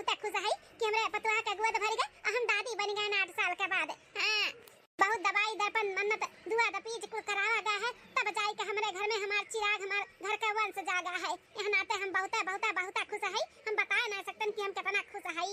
बहुत खुश है कि हमरे पतवा के गोद भर गए, हम दादी बन गए 8 साल के बाद। हां बहुत दवाई दर्पण मन्नत दुआ दपीज को करावा गया है, तब जाई के हमरे घर में हमार चिराग हमार घर का वंश जागा है। यह नाते हम बहुत खुश है, हम बता नहीं सकते कि हम कितना खुश है।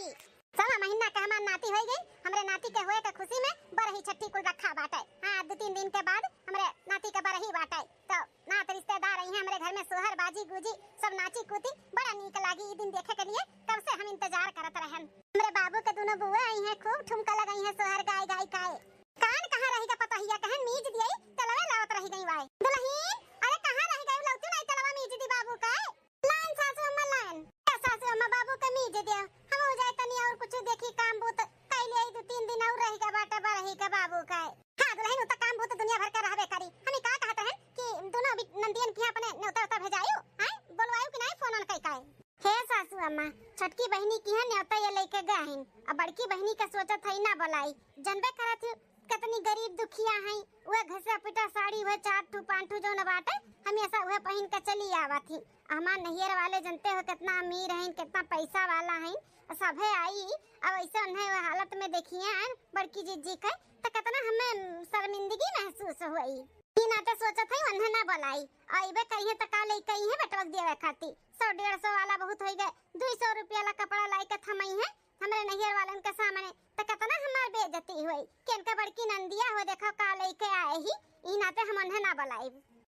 6 महीना का हमार नाती हो गई, हमरे नाती के होए के खुशी में बरही छठी कुल रखा बाटे। हां 2-3 दिन के बाद हमरे नाती का बरही बाटे, तो नात रिश्तेदार आई हैं हमरे घर में, सोहर बाजी गुजी सब नाची कूदी, बड़ा नीक लागी ई दिन देखे के लिए। कब से हम इंतजार करत रहन। हमरे बाबू के दोनों बुआ आई हैं, खूब ठुमका लगाई हैं, सोहर गाय गाय काए। कान कहां रही का पता हिया कहन मीज दिए तलवा लावत रही गई वाई दुल्हन। अरे कहां रही गई लौटू नहीं तलवा मीज दी बाबू का लान सासू अम्मा लान सासू अम्मा बाबू का मीज दे। हम हो जाए तनी और कुछ देखी काम बूत कैले 2-3 दिन और रही का बाटा बरही का बाबू का। हां दुल्हन उत काम बूत दुनिया भर का रहबे करी। हम का कहत है कि दोनों नंदियन के अपने न्योता भेजायो हैं, बोलवायो कि नहीं फोन ऑन कई काए। हे सासू अम्मा छोटकी बहनी की है न्योता ये लेके गए हैं, अब बड़की बहनी का सोचत है ना बोलाई। जनबे करत कितनी गरीब दुखिया हैं, वह घसा पिटा साड़ी वह 4 5 जो न बाटे हमेशा वह पहन के चली आवत थी। हमार नैयर वाले जनते हो कितना अमीर हैं, कितना पैसा वाला हैं, सभे आई अब ऐसे उन्हें वह हालत में देखिए बड़की जीजी के तो कितना हमें शर्मिंदगी महसूस हुई। ई नाते सोचत है उन्हें ना बुलाई आइबे कहिए त का ले कही है बेटवा देवे खाती 100-150 वाला बहुत हो गए, 200 रुपया ला कपड़ा लाई के थमई है हमरे नैयर वालन के सामने त कितना हमार बेइज्जती हुई। केनका बड़की नंदिया हो देखो का लेके आए ही, ई नाते हम उन्हें ना बुलाई।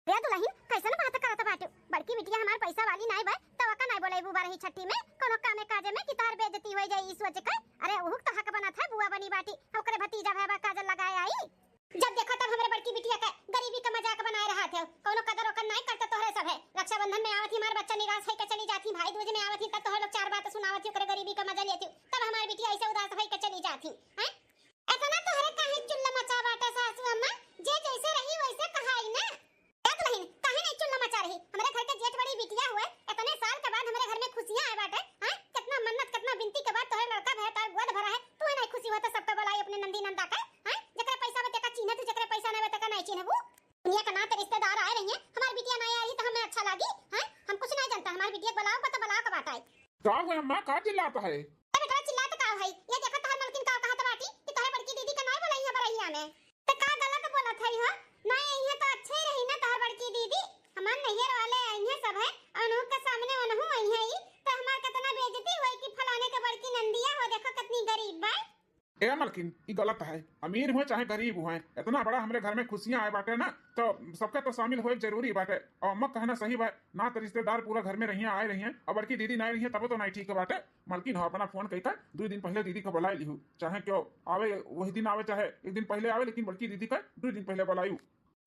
रे दुल्हन कैसन बात करत बाटे, बड़की बिटिया हमार पैसा वाली नहीं बा तो का नहीं बोलेबू बारही छठी में कोनो कामे काजे में कि तार बेइज्जती हो जाई ई सोच के। अरे ओहु तो हक बना था बुआ बनी बाटी ओकरे भतीजा भाई काजल लगाए आई। जब देखो तब हमरे बड़की बिटिया के गरीबी का मजाक बनाए रहा थे, कोनो कदर ओकर नहीं करते तोहरे सब है। रक्षाबंधन में आवत ही हमार बच्चा निराश है के चली जाती, भाई दूज में आवत ही त तोहर लोग 4 बात सुनावत ही ओकरे गरीबी का मजा लेती, तब हमार बिटिया ऐसे उदास है के चली जाती हैं। इतना तोहरे काहे चुल्ला मचा बाटे सासू अम्मा, जे जैसे रही वैसे कहाई ना। ए दुल्हन काहे नहीं चुल्ला मचा रही, हमरे घर के जेठ बड़ी बिटिया हुए इतने साल के बाद हमरे घर में खुशियां आए बाटे हैं, कितना मन्नत कितना बिनती के बाद तोहरे लड़का भय तार गोद भरा है, तू नहीं खुशी होता सब तो बुलाई अपने नंदी नंदा का हैं। जकरे पैसा बते का चिन्ह तू जकरे पैसा नहीं बते का नहीं चिन्हबू। दुनिया का नाते रिश्तेदार आए रही हैं, हमारी बिटिया नहीं आई तो हमें अच्छा लगी हैं, हम कुछ नहीं जानता, हमारी बिटिया बुलाओ पता बुलाओ का बात है। का है अम्मा का चिल्लाता है? अरे बेटा चिल्लाता का है, ये देखो तोहर मलकिन का कहत बाटी कि तोहर बड़की दीदी का नहीं बुलाई है बरैया में, तो का गलत बोलत है हो। नहीं आई है तो अच्छे रही ना तोहर बड़की दीदी, हमार नैयर वाले आई हैं सब है अनु के सामने अनहु आई है तो हमार कितना बेइज्जती हुई कि फलाने के बड़की नंदिया हो देखो कितनी गरीब बा। ए मलकिन ई गलत है, अमीर हो चाहे गरीब हो, इतना बड़ा हमरे घर में खुशियां आए बाटे ना तो सबका तो शामिल होए जरूरी बाटे। और अम्मा कहना सही बात ना, तो रिश्तेदार पूरा घर में रही आए रही हैं और बड़की दीदी नहीं रही है तब तो नहीं ठीक बाटे। मलकिन हो अपना फोन कही था 2 दिन पहले दीदी को बुलाई लिहू, चाहे क्यों आवे वही दिन आवे चाहे 1 दिन पहले आवे, लेकिन बड़की दीदी का 2 दिन पहले बुलाई।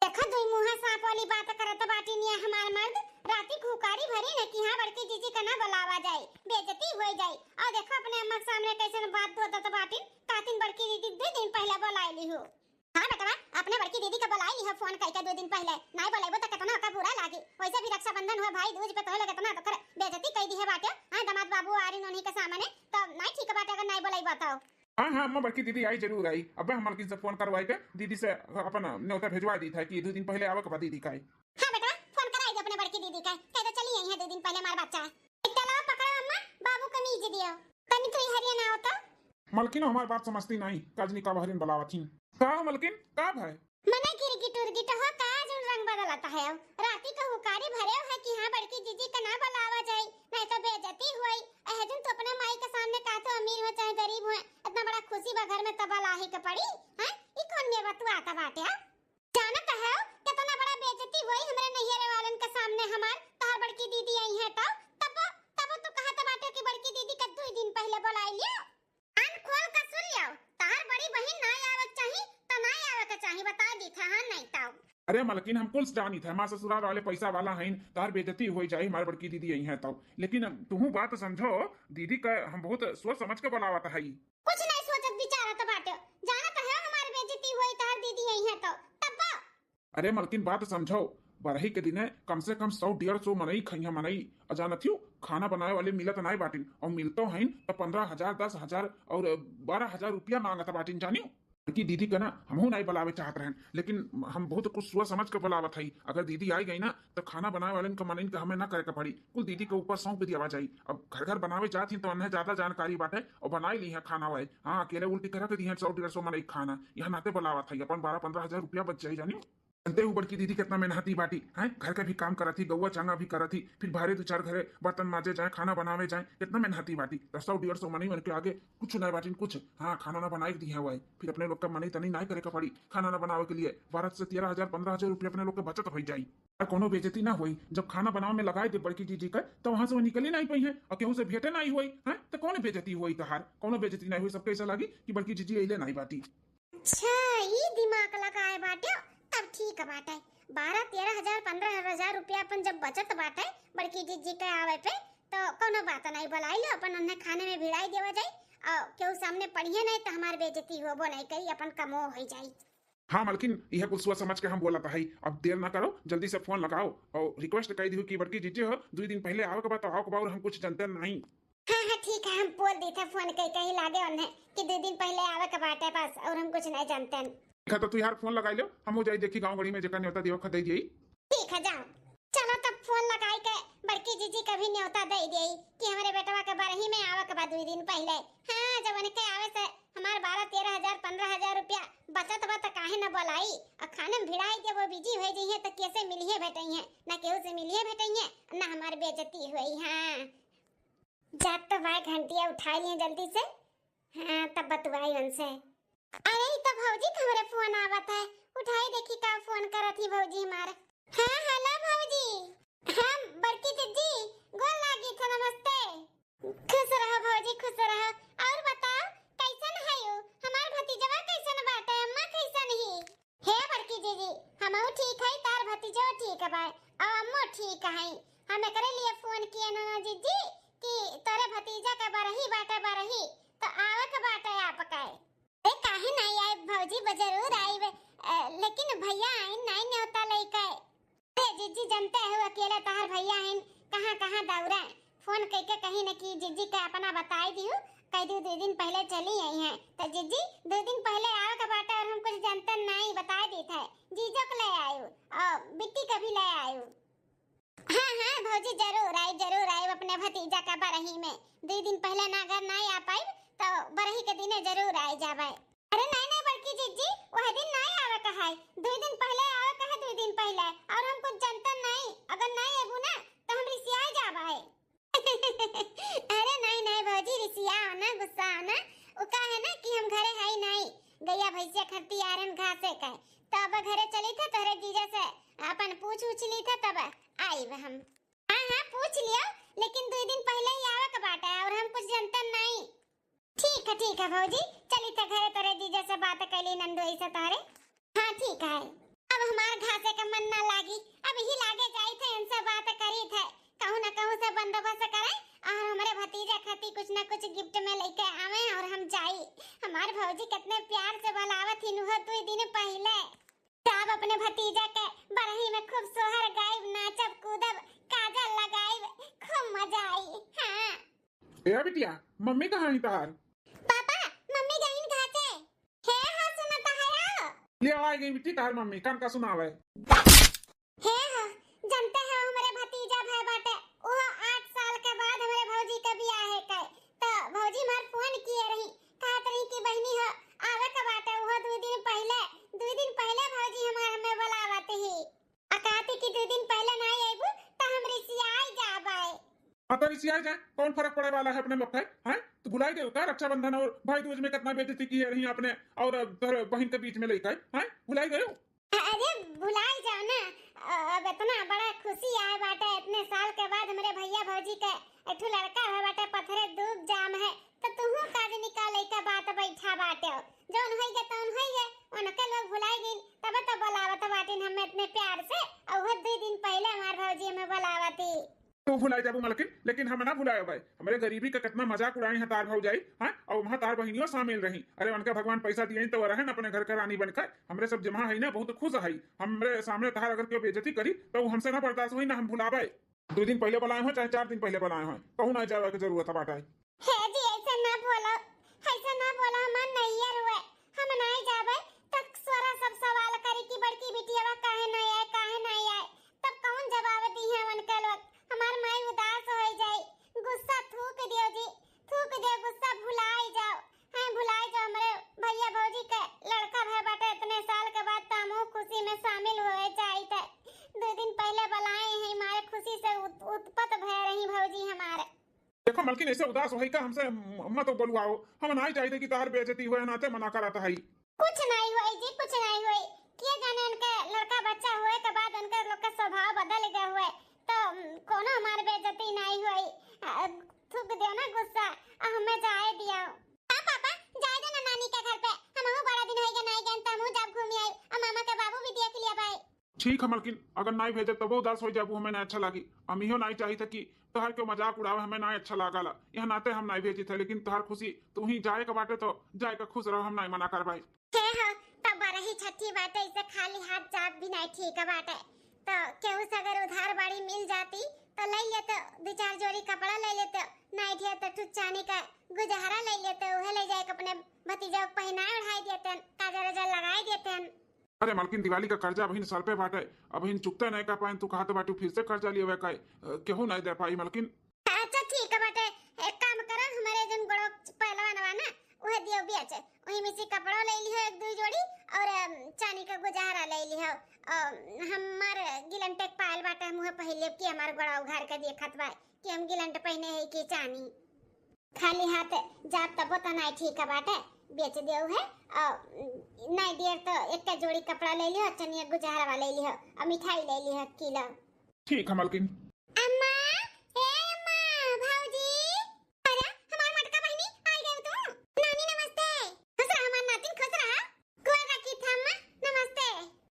देखो दुई मुंहा सांप वाली बात करत बाटी निया हमार मर्द राती खुकारी भरी न कि हां बड़की जीजी का ना बुलावा जाए बेइज्जती हो जाए। और देखो अपने अम्मा के सामने कैसे बात होता बाटी कातिन बड़की दीदी 2 दिन पहले बुलाई लिहू। हां बेटा अपने बड़की दीदी का बुलाई लिहू फोन कई का 2 दिन पहले नहीं बुलाइबो तो कितना का बुरा लागी। वैसे भी रक्षाबंधन हो भाई दूज पे तो लोग कितना तो बेइज्जती कई दी है बाटे। हां दामाद बाबू आ रही नोनी के सामने तो नहीं ठीक बाटे अगर नहीं बुलाई बताओ। हाँ अम्मा बड़की दीदी आई जरूर आई, अब हम मलकिन से फोन करवाई के दीदी से अपन न्योता भेजवा दी था कि 2 दिन पहले आवे के बाद दीदी का। हां बेटा फोन कराई अपने बड़की दीदी का कह तो चली आई है 2 दिन पहले हमारा बच्चा इतना पकड़ो अम्मा बाबू का मीज दियो तनी तो हरियाणा हो तो। मलकिन हमारी बात समझती नहीं, काजनी का बहरीन बुलावा थी का मलकिन का है मने गिरगिट उर्गिट हो काज रंग बदलता है। राती का हुकारी भरे है कि हां बड़की जीजी का ना बुलावा जाए नहीं तो बेइज्जती हुई। एहजन तो अपने माई के सामने का तो अमीर हो चाहे गरीब हो इतना बड़ा खुशी बा घर में तब लाही के पड़ी हैं। ई कौन में बतू आता बाटे जानत है कितना बड़ा बेइज्जती हुई हमरे नैयर वालन के सामने हमार तोहर बड़की दीदी आई है तो तब तो कहत बाटे कि बड़की दीदी का 2 दिन पहले बुलाई लियो। कान खोल के सुन लियो तोहर बड़ी बहन ना आवे चाहिए तो ना आवे के चाहिए बता दी था हां नहीं ताऊ। अरे मलकिन हम कुल जानी था मां ससुराल वाले पैसा वाला हैं तार बेइज्जती हो जाए हमारी बड़की दीदी आई है तो, लेकिन तुम बात समझो दीदी का हम बहुत सोच समझ के बुलावत है। कुछ नहीं सोचत विचारत बाटे जानत है हमारी बेइज्जती हुई तार दीदी आई है तो तब। अरे मलकिन बात समझो बरही के दिन कम से कम 100-150 मनई खइया मनई अजानत हो खाना बनाए वाले मिलत नहीं बाटिन और मिलतो हैं तो 15,000 10,000 और 12,000 रुपया मांगत बाटिन जानियो। कि दीदी का ना हमहू नहीं बुलावे चाहत रहन, लेकिन हम बहुत कुछ सोच समझ के बुलावत हई। अगर दीदी आई गई ना तो खाना बनावे वाले का मन का हमें ना करे के पड़ी, कुल दीदी के ऊपर सौंप दिया जाई। अब घर घर बनावे चाहती तो अन्य ज्यादा जानकारी बाटे और बनाई ली है खाना वाई। हाँ अकेले उल्टी करा के दी है 100-150 मन एक खाना, यहाँ नाते बुलावत हई, अपन 12-15 हजार रुपया बच जाई जानी। जानते हो बड़की दीदी कितना मेहनती बाटी है, घर का भी काम करा थी, गौवा चांगा भी करा थी, फिर भारे 2-4 घरे बर्तन माजे जाए, खाना बनावे जाए, कितना मेहनती बाटी। 100-150 मनी मन के आगे कुछ नहीं बाटी कुछ। हाँ खाना ना बनाई दी है वही, फिर अपने लोग का मनी तनी नहीं करे का पड़ी खाना ना बनावे के लिए। 12 से 13 हजार 15 हजार रुपया अपने लोग के बचत हो जाई और कोनो बेइज्जती ना हुई। जब खाना बनावे में लगाए थे बड़की दीदी का तो वहां से वो निकली नहीं पाई है और केहू से भेटे नहीं हुई है, तो कौन बेइज्जती हुई तहार? कोनो बेइज्जती नहीं हुई, सबके ऐसा लगी कि बड़की जीजी अइले नहीं बाटी। अच्छा ये दिमाग लगाए बाटे तब ठीक बाटे। 12-13 हजार 15 हजार रुपया अपन जब बचत बाटे बड़की जीजी के आवे पे तो कोनो बात नहीं, बुलाई लो अपन उन्हें खाने में भिड़ाई देवा जाए और केहू सामने पढ़िए नहीं तो हमार बेइज्जती होबो नहीं करी, अपन कमो हो जाई। हाँ मालकिन यह कुछ सोच समझ के हम बोला था। अब देर ना करो, जल्दी से फोन लगाओ और रिक्वेस्ट कर दी कि बड़की जीजी हो 2 दिन पहले आओ के बाद आओ के बाद हम कुछ जानते नहीं। हाँ ठीक है, हम बोल दी था फोन कहीं लागे उन्हें कि 2 दिन पहले आवे के बाटे पास और हम कुछ नहीं जानते हैं। ठीक है तो तू यार फोन लगाई लो, हम हो जाए देखी गांव गड़ी में जगह न्योता दियो खदई दी। ठीक है जाओ, चलो तब फोन लगाई के बड़की जीजी का भी न्योता दे दी कि हमारे बेटवा के बरही में आवे के बाद 2 दिन पहले। हाँ जब उनके आवे से हमार 12-13 हजार 15 हजार रुपया बचत बा तो काहे न बोलाई और खाने में भिड़ाई दे वो बिजी हो जाइए तो कैसे मिलिए भेटई है, ना केहू से मिलिए भेटई है ना हमार बेइज्जती हुई। हाँ जात तो भाई घंटिया उठा लिए जल्दी से। हाँ तब बतवाई उनसे। अरे तो भौजी तुम्हारे फोन आवत है, उठाई देखी का फोन करत थी भौजी हमारे। हाँ हेलो भौजी। हाँ बड़की जीजी गोल लागी था, नमस्ते। खुश रहो भौजी खुश रहो। और बताओ कैसन है यू हमार भतीजवा, कैसन बाटे अम्मा कैसन ही? हे बड़की जीजी हमहू ठीक है, तार भतीजवा ठीक है बा और अम्मो ठीक है। हमें करे लिए फोन किए ना जीजी कि तोरे भतीजा का बरही बाटे बरही तो आवे के बाटे आपका। अरे काहे नहीं आए भौजी, जरूर आए लेकिन भैया आइन नहीं न्योता लेके। अरे जीजी जानते हो अकेले तहार भैया आइन कहां कहां दौड़े, फोन करके कहीं न की जीजी के अपना बताई दियो कह दू 2 दिन पहले चली आई हैं तो जीजी 2 दिन पहले आवे के बाटे और हम कुछ जानते नहीं बता दी थे। जीजो को ले आयो और बिट्टी का भी ले आयो। हाँ हाँ भौजी जरूर आई अपने भतीजा का बरही में। 2 दिन पहले ना अगर नहीं आ पाई तो बरही के दिने जरूर आई जावे। अरे नहीं बड़की जीजी वह दिन नहीं आवे कहा, 2 दिन पहले आवे कहा 2 दिन पहले और हम कुछ जानते नहीं, अगर नहीं आबू ना तो हम रिसिया जावे। अरे नहीं भौजी रिसिया ना गुस्सा ना, वो का है ना कि हम घरे है नहीं, गैया भैंसिया खरती आरन घासे का तब घरे चली थे तोरे जीजा से अपन पूछ ली था तब आई हम। हाँ पूछ लिया लेकिन 2 दिन पहले ही आवे के बाटे और हम कुछ जानते नहीं। ठीक है भौजी चली तो घरे तोरे जीजा से बात कैली नंदोई से तारे। हाँ ठीक है, अब हमार घासे का मन ना लागी, अब ही लागे जाई थे इनसे बात करी थे, कहूं ना कहूं से बंदोबस्त करे और हमारे भतीजा खाती कुछ ना कुछ गिफ्ट में लेके आवे और हम जाई। हमार भौजी कितने प्यार से बुलावत ही नुह 2 दिन पहले। सब अपने भतीजा के बरही में खूब सोहर गायब, नाचब कूदब, काजल लगाइब, खूब मजा आई। हाँ ए बिटिया मम्मी कहाँ है तार? पापा मम्मी गईन घाटे। हे हाँ सुनता है आओ। ले आ गई बिट्टी तार मम्मी कान का सुनावे। हे हाँ जानते हैं हमारे भतीजा भाई बाटे वो 8 साल के बाद हमारे भौजी का ब्याह है का तो भौजी मार फोन किए रही कहत रही कि बहनी हो आवे का बाटे वो 2 दिन पहले भौजी हमारे में बुलावत ही कहती कि 2 दिन पहले नहीं आइबू तो हम रिसियाई जाबे। तो रिसिया जाए कौन फर्क पड़े वाला है अपने लोग का है? तो भुलाई गए का रक्षाबंधन और भाई दूज में कितना बेइज्जती की है रही आपने और बहन के बीच में लेकर हैं, भुलाई गए? अरे भुलाई जाओ ना, अब इतना बड़ा खुशी आए बाटे इतने साल के बाद हमारे भैया भौजी के एठू लड़का है बाटे पथरे डूब जाम है तो तुहू काज निकाले का बात बैठा बाटे जौन होई के तौन होई है उनके लोग भुलाई गइन तब तो बुलावत बाटे हम इतने प्यार से और वो 2 दिन पहले हमार भौजी हमें बुलावती। तो भुलाई जाबू मलकिन, लेकिन हम ना भुलाए भाई, हमारे गरीबी का कितना मजाक उड़ाई है तार भौजाई हैं और वहां तार बहनियों शामिल रही। अरे उनका भगवान पैसा दिए तो रहे अपने घर का रानी बनकर, हमरे सब जमा है ना बहुत खुश है। हमरे सामने तार अगर कोई बेइज्जती करी तो वो हमसे ना बर्दाश्त हुई ना हम भुलावे। 2 दिन पहले बुलाए हो चाहे 4 दिन पहले बुलाए हो, कहूं ना जावे की जरूरत बाटा है। हे जी ऐसा ना बोलो मन नहीं यार हुए हम नहीं जा मलकिन ऐसे उदास होई का हमसे मत बोलवाओ, हम नहीं चाहते कि तार बेइज्जती हुए नाते मना कराता है। कुछ नहीं हुई जी, कुछ नहीं हुई। किए जाने उनके लड़का बच्चा हुए के बाद उनके लोग का स्वभाव बदल गया हुए, तो कोनो हमारे बेइज्जती नहीं हुई। थूक दियो ना गुस्सा, हमें जाए दियो। हां पापा, जाए दे ना नानी के घर पे, हमहु बड़ा दिन होई गए नहीं गए, त हमहु जब घूमी आई, मामा के बाबू भी देख लिया भाई। ठीक है मलकिन, अगर नहीं भेजे तब उदास हो जाबू, हमें नहीं अच्छा लगी। हम इहो नहीं चाहिए था कि तोहर के मजाक उड़ावे, हमें नहीं अच्छा लागला। यह नाते हम नहीं भेजी थे, लेकिन तोहर खुशी तू ही जाए के बाटे तो जाए के खुश रहो, हम नहीं मना कर भाई। हे हो, तब बरही छठी बाटे, इसे खाली हाथ जात भी नहीं ठीक बाटे। तो केहू से अगर उधार बाड़ी मिल जाती तो ले लेते, दो चार जोड़ी कपड़ा ले लेते, नहीं थे तो टुच चानी का गुजहरा ले लेते, उहे ले जाके अपने भतीजा को पहनाए उड़ाई देते, काजल वजल लगाई देते। अरे मलकिन, दिवाली का कर्जा बहिन सर पे बाटे, अब हिन चुकते नहीं कर पाए, तू कहा तो बाटू फिर से कर्जा लिए का केहू नहीं दे पाई मलकिन। अच्छा ठीक है बाटे, एक काम करो, हमारे जन बड़ो पहलवान बा ना, उहे दियो बेच, वही में से कपड़ा ले लियो एक दो जोड़ी, और चानी का गुजहरा ले लियो। हमार गिलन टेक पायल बाटे, मुहे पहले कि हमार बड़ा उघार के देखत बा कि हम गिलंट पहने है कि चानी। खाली हाथ जात तब तो नहीं ठीक है बाटे, बेच दियो है। नहीं दियर तो एक जोड़ी कपड़ा ले लियो, चनिया गुजहरा ले लियो, और मिठाई ले लियो किलो। ठीक है मलकिन। अम्मा, ए अम्मा, भाऊजी, अरे हमार मटका बहिनी आई गई तू। नानी नमस्ते। खुश रहो हमार नातिन, खुश रहो। कोई रखी था अम्मा, नमस्ते।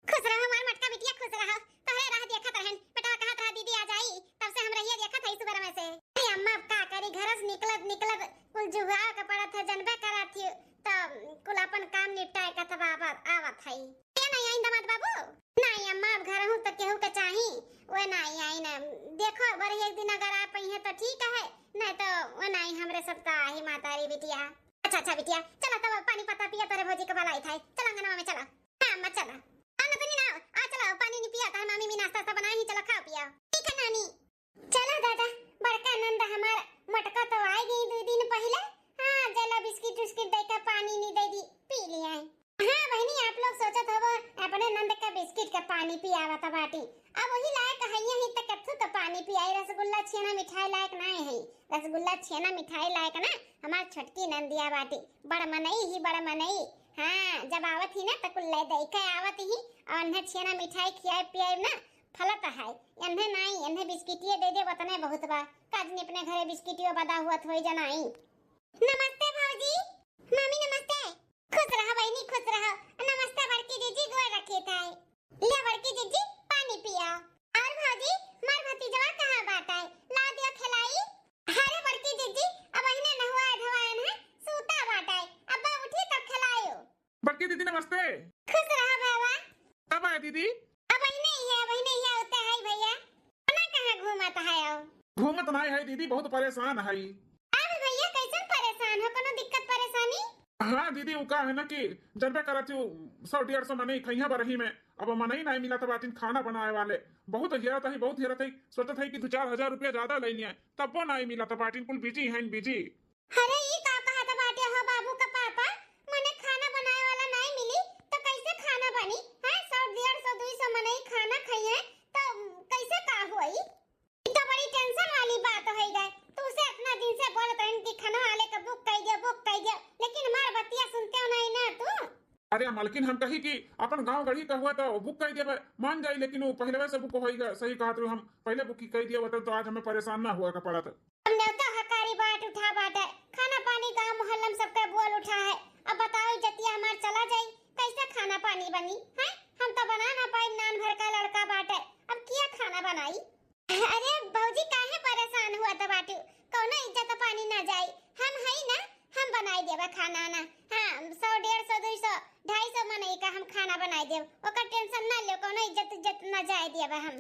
खुश रहो हमार मटका बिटिया, खुश रहो। तोहरे राह देखत रहन, बेटा कहत रहा दीदी आ जाई, तब से हम रहिए देखत हई सुबह में से। अरे अम्मा अब का करी, घर से निकलत कुल जुआ के पड़त है, जनबे करत थी, तो कुल अपन काम निपटाए का तब आवत हई। ये नहीं आई दामाद बाबू? नहीं अम्मा, अब घर हूं तो केहू के चाही, वो नहीं आई ना। देखो बड़ी एक दिन अगर आ पई है तो ठीक है, नहीं तो वो नहीं, हमरे सब तो आई मातारी बिटिया। अच्छा बिटिया, चलो तब पानी पता पिया, तेरे भौजी के भलाई थाई। चलो अंगनवा में चलो। हां अम्मा चलो। आना तो नहीं ना, आ चलो पानी नहीं पिया तो मम्मी भी नाश्ता सब बनाई, चलो खाओ पिया। ठीक है नानी। चलो दादा, बड़का नंद हमार मटका तो आई गई 2 दिन पहले। हां जला बिस्किट उस्किट देकर पानी नहीं दे दी, पी लिया है। हाँ बहनी, आप लोग सोचत हो अपने नंद का बिस्किट का पानी पियावा था बाटी, अब वही लायक हइया ही तक कथु तो पानी पियाई। रसगुल्ला छेना मिठाई लायक नहीं है, रसगुल्ला छेना मिठाई लायक ना हमार छोटकी नंदिया बाटी, बड़ मनई। हाँ जब आवत ही ना तो कुल ले दई के आवत ही, और अन्हे छेना मिठाई खियाई पियाई ना फलत है। अन्हे नहीं, अन्हे बिस्किटिए दे दे वतने बहुत बा, काजनी अपने घरे बिस्किटियो बदा हुआ थोई जनाई। नमस्ते भौजी, मम्मी नमस्ते। खुश रहो बहनी, खुश रहो। नमस्ते बड़की जीजी, गोड़ रखे थाई। ले बड़की जीजी पानी पिया। और भौजी मार भतीजवा कहां बाटा है, ला दियो खिलाई। अरे बड़की जीजी अब इने नहवा धवायन है, सूता बाटा है, अब उठी तब खिलायो। बड़की दीदी नमस्ते। खुश रहो बाबा। कब आए दीदी? अब नहीं है होता है भैया, ना कहां घूमत है? घूमत नहीं है दीदी, बहुत परेशान है। अब भैया कैसे परेशान हो, कोनो दिक्कत परेशानी? हाँ दीदी, वो का है ना कि जनबे करत हूँ 100-150 मनी खैया बरही में, अब मनी नहीं मिला तो बाटिन खाना बनाए वाले बहुत हेरत है, सोचत है कि 2-4 हजार रुपया ज्यादा ले लिया, तब वो नहीं मिला तो बाटिन कुल बिजी है बिजी। अरे ये का कहत बाटे हो बाबू का पापा, मने खाना बनाए वाला नहीं मिली तो कैसे खाना बनी है? 100-150-200 मने खाना खाइए तो कैसे का होई? ये तो बड़ी टेंशन वाली बात हो गई। तू से इतना दिन से बोलत रहन कि खाना वाले का बुक कर दियो, लेकिन हमार बतिया सुनते हो नहीं ना तू। अरे मलकिन, हम कही कि अपन गांव गढ़ी का हुआ तो बुक कर दिया मान जाई, लेकिन वो पहले से बुक होएगा, सही कहा तो हम पहले बुक कर दिया होता तो आज हमें परेशान ना हुआ का पड़ा था। हमने तो हकारी बाट उठा बाटे, खाना पानी गांव मोहल्ला में सबका बोल उठा है। अब बताओ जतिया हमार चला जाई, कैसे खाना पानी बनी है? हम तो बना ना पाई, नान भर का लड़का बाटे, अब क्या खाना बनाई? अरे भौजी काहे परेशान हुआ तो बाटू, कोनो इज्जत पानी ना जाई, हम है ना, हम बनाई देबे खाना ना। हां 100-150-200-250 मने का हम खाना बनाई देब, ओकर टेंशन ना ले, कोनो इज्जत ना जाए देबे हम।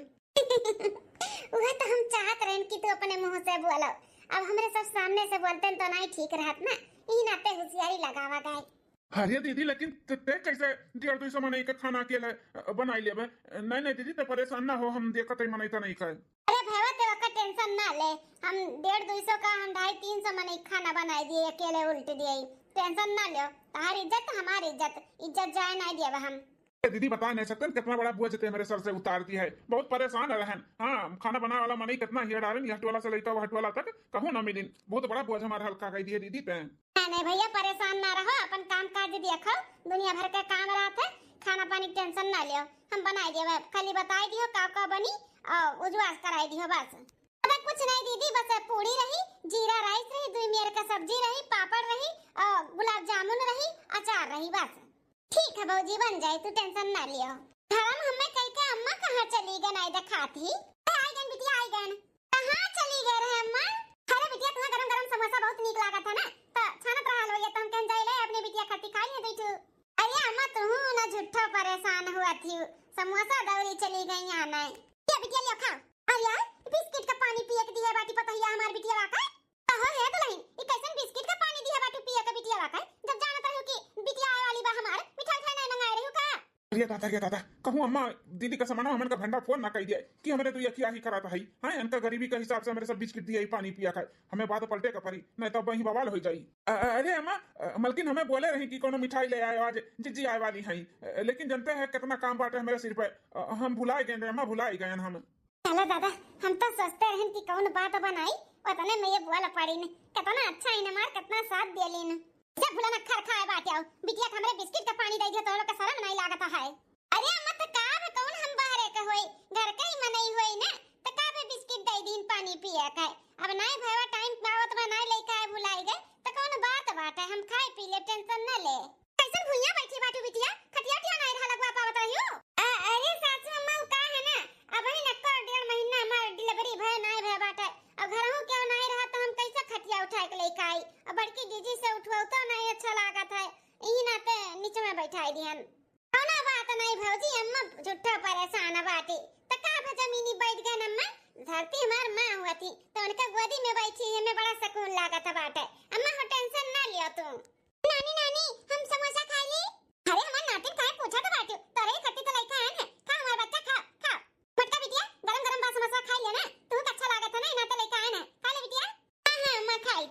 वह तो हम चाहत रहन कि तू अपने मुंह से बोलो, अब हमरे सब सामने से बोलते तो नहीं ठीक रहत ना, ई नाते होशियारी लगावा गए। अरे दीदी, लेकिन ते कैसे 150-200 मने का खाना अकेले बनाई लेबे? नहीं दीदी, तो परेशान ना हो, हम देखत है मने तो नहीं खाए। अरे भैया तेरा का टेंशन ना ले, हम 150-200 का हम 250-300 मने खाना बनाई दिए, अकेले उल्ट दिए, टेंशन ना लो। तुम्हारी इज्जत हमारी इज्जत जाए नहीं देबे हम। दीदी बता नहीं सकते कितना बड़ा बोझ थे मेरे सर से उतारती है, बहुत परेशान रहन। हाँ, खाना बनाने वाला मनी कितना हियर डालन, हट वाला से लेकर हट वाला तक कहूँ ना मिलिन, बहुत बड़ा बोझ हमारा हल्का कर दिए दीदी पे। नहीं भैया परेशान ना रहो, अपन काम काज देखो, दुनिया भर का काम रहता है, खाना पानी टेंशन ना लियो, हम बनाई देवे, खाली बताई दियो का बनी और उजवास कराई दियो बस। अबे कुछ नहीं दीदी, बस पूरी रही, जीरा राइस रही, दूध मेर का सब्जी रही, पापड़ रही और गुलाब जामुन रही, अचार रही बस। ठीक है भौजी बन जाए, तू टेंशन ना लियो। धर्म हमें कह के अम्मा कहाँ चली गए नहीं दिखाती, आई गए बिटिया आई गए, कहाँ चली गए रहे अम्मा? अरे बिटिया तुम्हें गरम गरम समोसा बहुत नीक लगा था ना, तो छानत रहा लो, ये तो हम कहीं जाए ले अपनी बिटिया खट्टी खाई है बैठू। अरे अम्मा तू ना झूठो परेशान हुआ थी, समोसा दौरी चली गई यहाँ नहीं। ये बिटिया लियो खाओ। अरे यार बिस्किट का पानी पिए के दिया बाटी पता है हमार बिटिया वाका हो है तो नहीं, ये कैसन बिस्किट का पानी दिया बाटी पिए के बिटिया वाका, जब जानत रहो कि बिटिया आए वाली बा हमार मिठाई खाए नहीं मंगाए रही हो का। अरे दादा कहूँ अम्मा दीदी का सामान हमन का भंडा फोन ना कह दिया कि हमारे तो ये क्या ही कराता है। हाँ, इनका गरीबी के हिसाब से हमारे सब बिस्किट दिया ही पानी पिया खाए, हमें बात पलटे का परी नहीं तो वही बवाल हो जाई। अरे अम्मा मलकिन हमें बोले रही कि कोनो मिठाई ले आए आज जीजी आए वाली है, लेकिन जानते हैं कितना काम बांटे मेरे सिर पे, हम भुला गए अम्मा, भुला गए हम। चलो दादा हम तो सोचते रहन कि कौन बात बनाई, पता मैं ये बुआ पड़ी ने कितना अच्छा है मार कितना साथ दे लेन, जब भुला न खर खाए बात आओ बिटिया हमरे बिस्किट का पानी दे दिया तो लोग का शर्म नहीं लागत है। अरे अम्मा तो का है कौन हम बाहर के होई, घर के ही मनई होई ना, तो का बे बिस्किट दे दिन पानी पिए के, अब नहीं भैया टाइम पावत में नहीं लेके आए भुलाई गए तो कौन बात है, हम खाए पी ले टेंशन न ले। कैसे भुइया बैठी बाटू बिटिया खटिया टिया नहीं रहा लगवा पावत रही हो। अरे सासू अम्मा का है ना, अब ही नक्को 1.5 महीना हमार डिलीवरी भय नहीं भय बाटे, अब घरहू क्यों नहीं रहा तो हम कैसे खटिया उठा के लेके आई, अब बड़की जीजी से उठवाओ तो नहीं अच्छा लागत है, यही नाते नीचे में बैठाई दिहन। कौना बात नहीं भौजी अम्मा झूठा परेशान बाटी, तो का जमीनी बैठ गए अम्मा, धरती हमार माँ हुआ थी तो उनका गोदी में बैठी हमें बड़ा सुकून लागत बाटे। अम्मा हो टेंशन ना लियो तुम। नानी हम समोसा खा ली। अरे हमार नातिन काहे पूछा तो बाटी, तोरे खट्टी तो लेके आए हैं, खा हमार बच्चा खा मटका बिटिया गरम गरम बा समोसा खा लिया ना, तू अच्छा लागत है ना, ना तो लेके आए ना, खा ले बिटिया। हां अम्मा खाई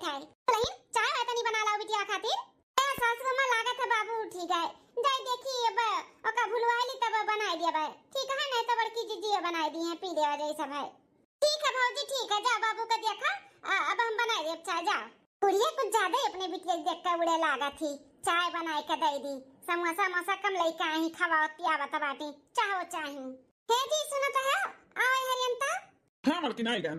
नहीं चाय है तो नहीं बना लाओ बिटिया खातिर। ए सासू अम्मा लागत है बाबू उठी गए, जाई देखी अब ओका भुलवाईली तब बनाई दिया भाई, ठीक है नहीं तो बड़की जीजी बनाई दी है पी देवा जैसा भाई। ठीक है भौजी ठीक है, जा बाबू का देखा, अब हम बनाए दे चाय जाओ। बुढ़िया कुछ ज्यादा ही अपने बिटिया देख कर उड़े लागा थी, चाय बनाई के दे दी, समोसा मोसा कम लेके आई, खवाओ पियावत बाटी चाहो चाही। हे जी सुनो तो है आओ हरियंता। हाँ मलकिन आई गए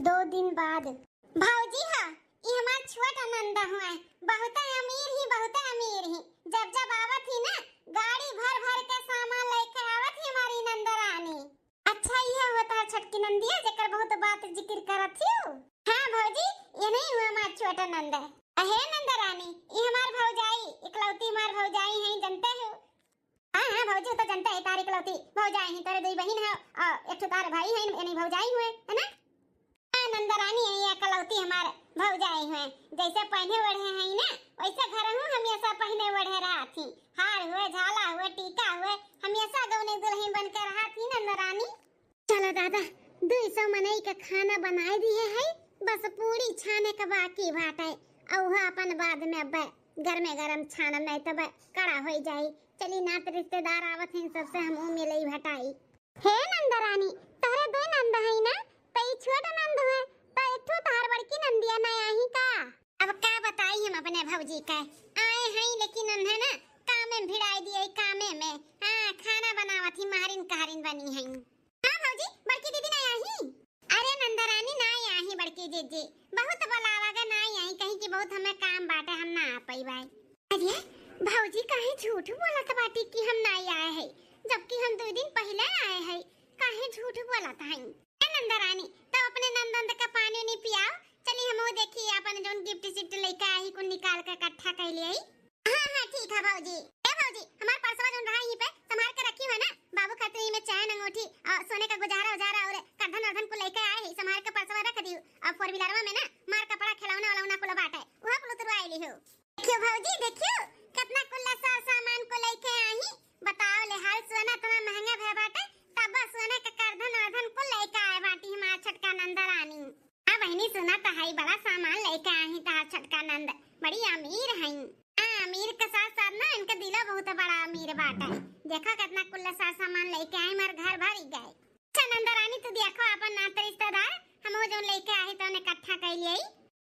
2 दिन बाद। भौजी हां ये हमार छोटा नंदा हुआ है, बहुत अमीर ही, जब आवत ही ना गाड़ी भर के सामान लेके आवत ही हमारी नंदा रानी। अच्छा ये होता है छटकी नंदिया जेकर बहुत बात जिक्र करत थी। हां भौजी ये नहीं हुआ हमार छोटा नंदा, अहे नंदा रानी ये हमार भौजाई इकलौती हमार भौजाई है जानते हो। हां भौजी तो जानते है तारी इकलौती भौजाई है, तेरे 2 बहन है और एक तो तार भाई है यानी भौजाई हुए है ना। नंदा रानी है ये कलौती हमार भौजाई हुए, जैसे पहने ओढ़े हैं ना वैसे घर हूं हमेशा पहने ओढ़े रहा थी, हार हुए झाला हुए टीका हुए हमेशा गौने दुल्हन बनकर रहा थी नंदा रानी। चलो दादा 200 मनई का खाना बनाए दिए है, बस पूरी छाने का बाकी बाटे और वह अपन बाद में अब गरम छाना नहीं तो कड़ा हो जाए। चली नात रिश्तेदार आवत हैं सबसे हम मिले ही भटाई। हे नंदा रानी तोरे 2 नंद है ना, तो ये छोटा नंद है तो एक तो तार बड़की नंदिया ना आई का। अब का बताई हम अपने भौजी का आए हैं, लेकिन है ना काम में भिड़ाई दिए कामे में। हां खाना बनावत ही मारिन कहारिन बनी है। हां भौजी बड़की दीदी नहीं आई। अरे नंदा रानी नहीं आई बड़की दीदी, बहुत बुलावागा नहीं आई कहीं कि बहुत हमें काम बाटे हम ना आ पाई भाई। अरे भौजी काहे झूठ बोलत बाटी कि हम नहीं आए हैं, जबकि हम 2 दिन पहले आए हैं, काहे झूठ बोलत हैं। नंदा रानी तो अपने नंदन का पानी नहीं पियाओ, चली हम वो देखी अपन जोन गिफ्ट शिफ्ट लेके आई को निकाल के इकट्ठा कर ले आई। हां ठीक है भौजी। ए भौजी हमार परसवा जोन रहा ही पे संभाल के रखी है ना, बाबू खातिर में चैन अंगूठी और सोने का गुजारा और करधन अर्धन को लेके आए ही, संभाल के परसवा रख दियो और 4 व्हीलरवा में ना मार कपड़ा खिलौना वाला को बाटे वहां को उतरवाई ली हो। देखियो भौजी देखियो कितना कुल्ला सामान को लेके आई, बताओ ले हाल सोना इतना महंगा भे बाटे तब सोने का करधन अर्धन को लेके आए बाटी हमार छटका नंदा रानी। हां बहनी सुना तो है बड़ा सामान लेके आई तार छटका नंद बड़ी अमीर है। हां अमीर के साथ साथ ना इनका दिला बहुत बड़ा अमीर बाटा है। देखा कितना कुल्ला सामान लेके आए, मार घर भर ही गए। अच्छा नंदा रानी तू देखो अपन नाते रिश्तेदार हम जो लेके आए तो उन्हें इकट्ठा कर लिए।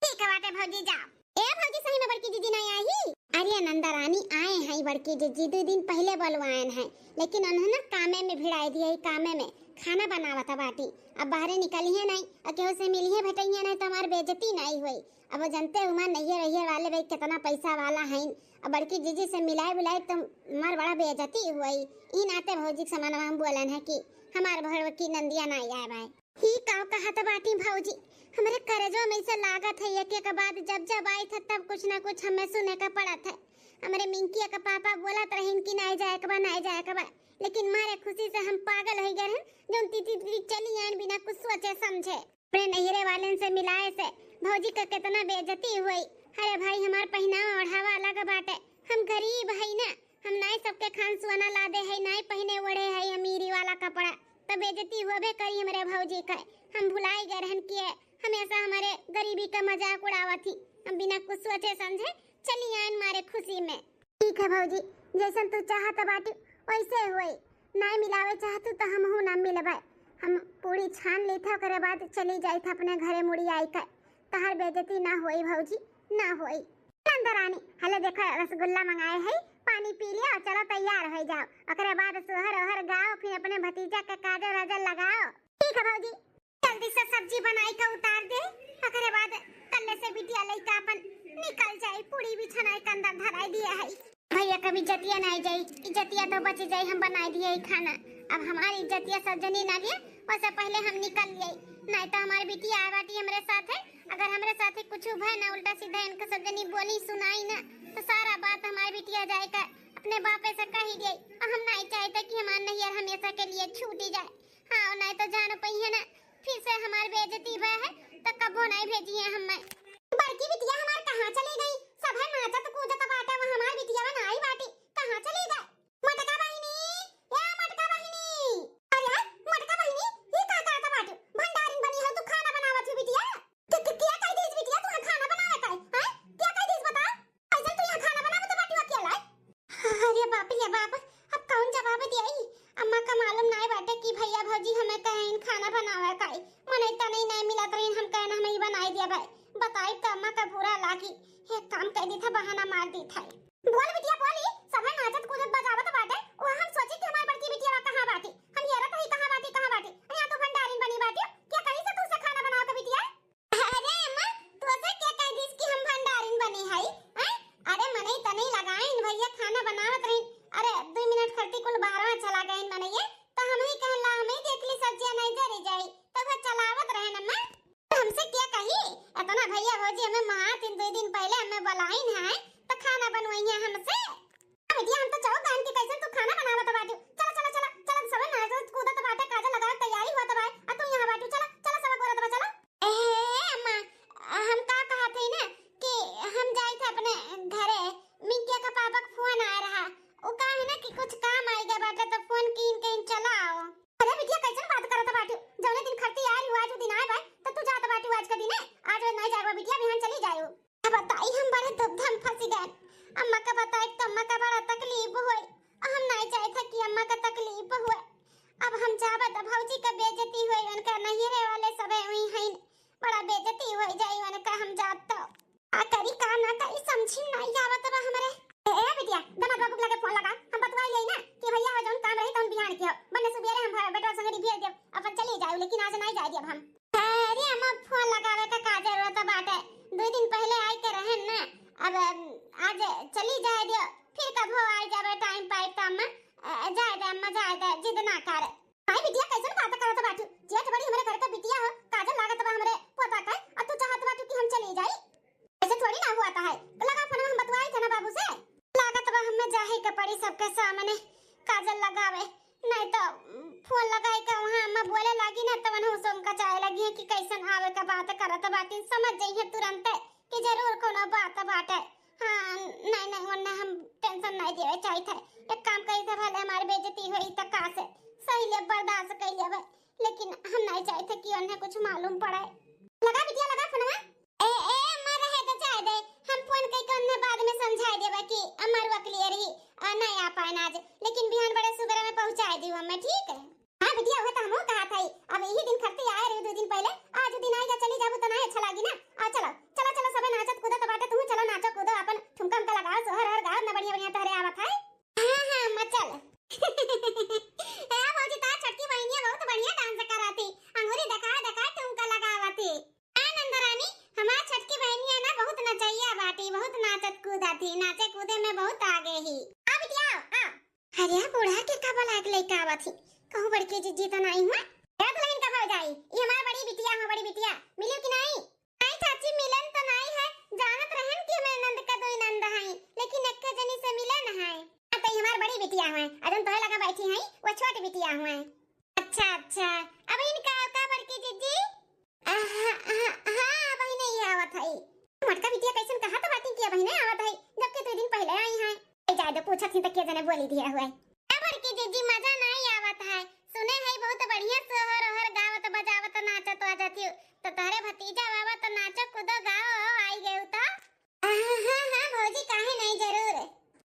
ठीक है बाटे भौजी जाओ। ए भौजी सही में बड़की दीदी नहीं आई? अरे नंदा रानी आए हैं बड़की दीदी 2 दिन पहले बुलवाए हैं, लेकिन उन्होंने ना कामे में भिड़ाई दिया। कामे में खाना बनावा था बाटी। अब बाहर निकली है नहीं और केहू से मिली है भटैया नहीं तो हमारी बेइज्जती नहीं हुई। अब वो जानते उमा नहीं रहिए वाले भाई कितना पैसा वाला है। अब बड़की जीजी से मिलाए बुलाए तो हमार बड़ा बेइज्जती हुई। ई नाते भौजी के समान हम बोलन है कि हमार भर की नंदिया नहीं आए भाई। ही काव कहा था बाटी भौजी हमारे करजो में से लागत है एक बाद जब जब आई था तब कुछ ना कुछ हमें सुने का पड़ा था। हमारे मिंकिया का पापा बोला तो रहीन कि नहीं जाए कबा नहीं जाए कबा, लेकिन मारे खुशी से हम पागल हो गए हैं जो तीती चली आए बिना कुछ सोचे समझे। अपने नहिरे वाले से मिलाए से भौजी का कितना बेइज्जती हुई। अरे भाई हमार पहनावा ओढ़ावा अलग बाटे, हम गरीब है ना, हम नहीं सबके खान सुना ला दे है, नहीं पहने ओढ़े है अमीरी वाला कपड़ा, तब बेइज्जती होबे करी हमारे भौजी का। हम भुलाई गए रहन कि हमेशा हमारे गरीबी का मजाक उड़ावा थी। हम बिना कुछ सोचे समझे चली आए मारे खुशी में। ठीक है भौजी जैसन तू चाहत बाटी वैसे होई, नहीं मिलावे चाहतू तो हम हूं ना मिलबे। हम पूरी छान ली था ओकरे बाद चली जाई था अपने घरे मुड़ी आई का। तहर बेइज्जती ना होई भौजी ना होई। नंदा रानी हले देखो रसगुल्ला मंगाए है, पानी पी लिया चलो तैयार हो जाओ। ओकरे बाद सोहर ओहर गाओ फिर अपने भतीजा का काजल वाजल लगाओ। ठीक है भौजी जल्दी से सब्जी बनाई का उतार दे। ओकरे बाद कल्ले से बिटिया लइका अपन निकल जाए। पूरी भी छनाई के अंदर धराई दिया है। भैया कभी इज्जतिया नहीं जाई, इज्जतिया तो बच जाई। हम बनाई दिए खाना, अब हमारी इज्जतिया सजनी ना लिए उससे पहले हम निकल लिए। नहीं तो हमारी बिटिया आ बाटी हमारे साथ है, अगर हमारे साथ कुछ भय ना उल्टा सीधा इनका सजनी बोली सुनाई ना तो सारा बात हमारी बिटिया जाएगा अपने बापे से कही गई। और हम नहीं चाहते कि हमारे नैयर हमेशा के लिए छूटी जाए। हाँ नहीं तो जान पई है ना फिर से हमारी बेइज्जती हुआ है तो कबो नहीं भेजी है हमें। बड़की बिटिया हमार कहाँ चली गई? सब है नाचत कूदत बाटे, वहाँ हमारी बिटिया ना आई बाटी कहाँ चली गई? मटका बहिनी या मटका बहिनी, अरे मटका बहिनी ये का करत बाटी? भंडारिन बनी है तू खाना बनावत है बिटिया? क्या कह दीस बिटिया तू खाना बनावे का है? क्या कह दीस बता? ऐसे तू यहाँ खाना बनावत बाटी अकेला? अरे बाप रे बाप अब कौन जवाब देई? अम्मा का मालूम नहीं बाटे कि भैया भौजी हमें कहें खाना बनावे का। मने नहीं मिलत रही हम कहना हम ही बनाई दिया भाई। बताई तो अम्मा का बुरा लागी, एक काम कह दी था बहाना मार दी था। बोल बिटिया बोली सब है नाचत कूदत बजावत बाटे। वो हम सोची कि हमारी बड़की बिटिया कहां बाटी, हम ये रही कहां बाटी यहाँ तो भंडारिन बनी बाटी। क्या कही से तू से खाना बनाओ का बिटिया? अरे अम्मा तू से क्या कह दीस कि हम भंडारिन बनी है? अरे मने तो नहीं लगाइन भैया खाना बनावत रही। अरे 2 मिनट खर्ती कुल 12 चला गए मने ये तो हम ही कहला हम ही देख ली सब्जियां नहीं जरी जाई तो फिर चलावत रहे ना। हमसे क्या कही इतना भैया भौजी हमें मां 2 दिन पहले हमें बुलाइन है तो खाना बनवाई है हमसे। बिटिया हम तो चाहो बहन की कैसे तू खाना बनावत बाटू। चलो चलो चलो चलो सब नाचत कूदत बाटे काजल लगाओ तैयारी होत बा आ तू यहां बाटू। चलो चलो सब गोरत बा चलो। ए अम्मा हम का कहा थे ना कि हम जाई थे अपने घरे, मिंकिया का पापा का फोन आ रहा वो कहा है ना कि कुछ काम आई गया बाटे तो फोन कीन के चला आओ। अरे बिटिया कैसे बात करत बाटू? जौने दिन खर्ती आई हुआ आज दिन आए बा तो तू जात बाटू आज का दिन है, आज नहीं जाएगा बिटिया बिहान चली जायो। अब बताई हम बड़े दुबधम फंस गए। अम्मा का बताई तो अम्मा का बड़ा तकलीफ हुई, हम नहीं चाहते कि अम्मा का तकलीफ हुए। अब हम जाबे तो भौजी का बेइज्जती हुई, उनका नहिरे वाले सब वही हैं बड़ा बेइज्जती हो जाई उनका। हम जात तो आ करी का ना करी समझी नहीं आवत बा हमरे। ए बिटिया दमा बाबू लगे फोन लगा हम बतवाई लेई ना कि भैया हो जौन काम रही तौन बिहान के बने सुबेरे हम बेटा संग भेज देब अपन चली जाओ, लेकिन आज नहीं जाई देब हम। अरे अम्मा फोन लगावे का का जरूरत बाटे? 2 दिन पहले आई के रहन ना, अब आज चली जाए दियो फिर कब हो आई जावे टाइम पाए तो अम्मा जाए दे अम्मा जाए दे जिद ना करे। भाई बिटिया कैसे बात करत बाटू? जेठ बड़ी हमरे घर का बिटिया हो काजल लागत बा हमरे पोता का और तू चाहत बाटू कि हम चली जाई? ऐसे थोड़ी ना हुआ था है। तो लगा फोन हम बतवाई थे ना बाबू से लागत बा हमें जाहे के पड़ी सबके सामने काजल लगावे नहीं तो फोन लगाई का वहां अम्मा बोले लगी ना तो वहां सोम का चाय लगी है कि कैसन आवे का बात करत बाटी समझ जाइए तुरंत कि जरूर कोनो बात बाटे। हां नहीं वरना हम टेंशन नहीं देवे चाहिए थे। एक काम करी था भले हमारी बेइज्जती हुई त का से सही ले बर्दाश्त कर लेवे, लेकिन हम नहीं चाहते कि उन्हें कुछ मालूम पड़े। लगा बिटिया लगा फोन में। ए अम्मा रहे तो चाय दे हम फोन कई के उन्हें बाद में समझाई देबे कि नहीं आ पाए आज, लेकिन बिहान बड़े सुबह में पहुंचा दी हूं मैं, ठीक है। हां बिटिया हो तो हमो कहा था अब यही दिन खरते आए रे 2 दिन पहले, आज दिन आएगा चली जाबू तो नहीं अच्छा लागी ना। आ चलो चलो चलो सब नाचत कूदत बाटे, तू चलो नाचो कूदो अपन ठुमका हमका लगाओ सोहर हर गाओ ना, बढ़िया बढ़िया तोरे आवत है। हां हां मत चल ए भौजी ता छटकी बहनिया बहुत बढ़िया डांस कराती, अंगूरी दिखा दिखा ठुमका लगावती। आ नंदरानी हमार छटकी बहनिया ना बहुत नचैया बाटी, बहुत नाचत कूदती, नाचे कूदे में बहुत आगे ही। आ बिटिया आ अरे बूढ़ा के का बला के लइका आवत ही, कहूं बड़की जीजी तो नहीं हुआ याद लाइन का भाव जाई। ये हमार बड़ी बिटिया हो, बड़ी बिटिया मिलियो कि नहीं? नहीं चाची मिलन तो नहीं है, जानत रहन कि मैं नंद का दो नंद हई, लेकिन एक जनी से मिलन है। तो हमार बड़ी बिटिया है, अजन तोहे लगा बैठी है, वो छोटी बिटिया है। अच्छा अच्छा अब इनका का बड़की जीजी हां बहिने ही आवत है। मटका बिटिया कैसन कहा तो बाटी किया बहिने आवत है, जबकि 2 दिन पहले आई है। जादू पूछत थी तो के जने बोली दिया हुआ है बड़की जीजी मजा नहीं आवत है, सुने है बहुत बढ़िया सोहर हर गावत बजावत नाचत आजती, तो तारे भतीजा बाबा तो नाचो कूदो गाओ आई गए तो। हां हां भौजी काहे नहीं, जरूर